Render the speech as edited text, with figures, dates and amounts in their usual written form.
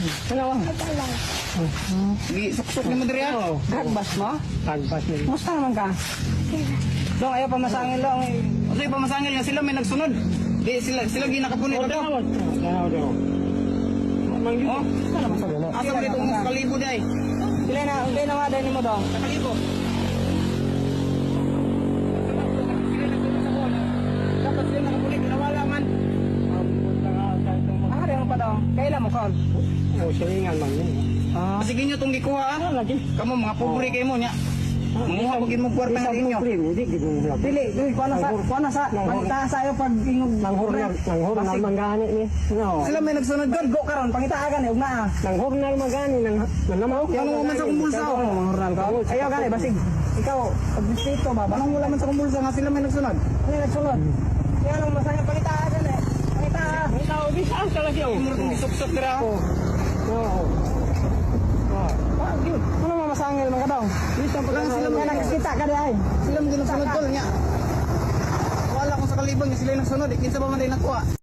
Dalawa. Di suksok ni mo diri ah. Oo. Hagbas mo? Tagbas na. Musta naman ka? Dong, ayaw pa masangin lang. O sige, pamasangil nga sila may nagsunod. Di sila ginakapunit Oo, ito. dalawa. Manggil. Oh, asa mo dito ng kalibo day? Hindi na waday ni mo dong. Kalibo. Dapat sila nakapunit, nawala man. Ari mo pa dong. Kailan mo call? Oo, silingan man yun. Sige nyo itong gikuha ah. Lagi. Kamu mga pobre kayo mo niya. Mga pagin mo kwarta nga ninyo. Hindi, ginong Dili, kuha na sa, pangita sa'yo pag ingog. Nanghor na magani ni. No. Sila may nagsunod doon. Go karon, pangita agan, ug naa. Nanghor na magani nang namaw. Yang mo man sa kumbulsa. Manghornal ka. Ayaw gani, basig. Ikaw, pag dito ba, ba? Anong wala man sa kumbulsa nga sila may nagsunod? Ano yung nagsunod? Kaya nung masaya pangita agan eh. Pangita ah. Ikaw, di saan ka lagi oh. Imur itong isuksok dira. Oo. Ah, yun. Ano mo masangil mga daw? Dito pa Lang sila Kaya nakikita ka di ay. Sila mo ginagsunod tol niya. Wala ko sa kalibang nga sila yung nagsunod. Kinsa ba man din nakuha?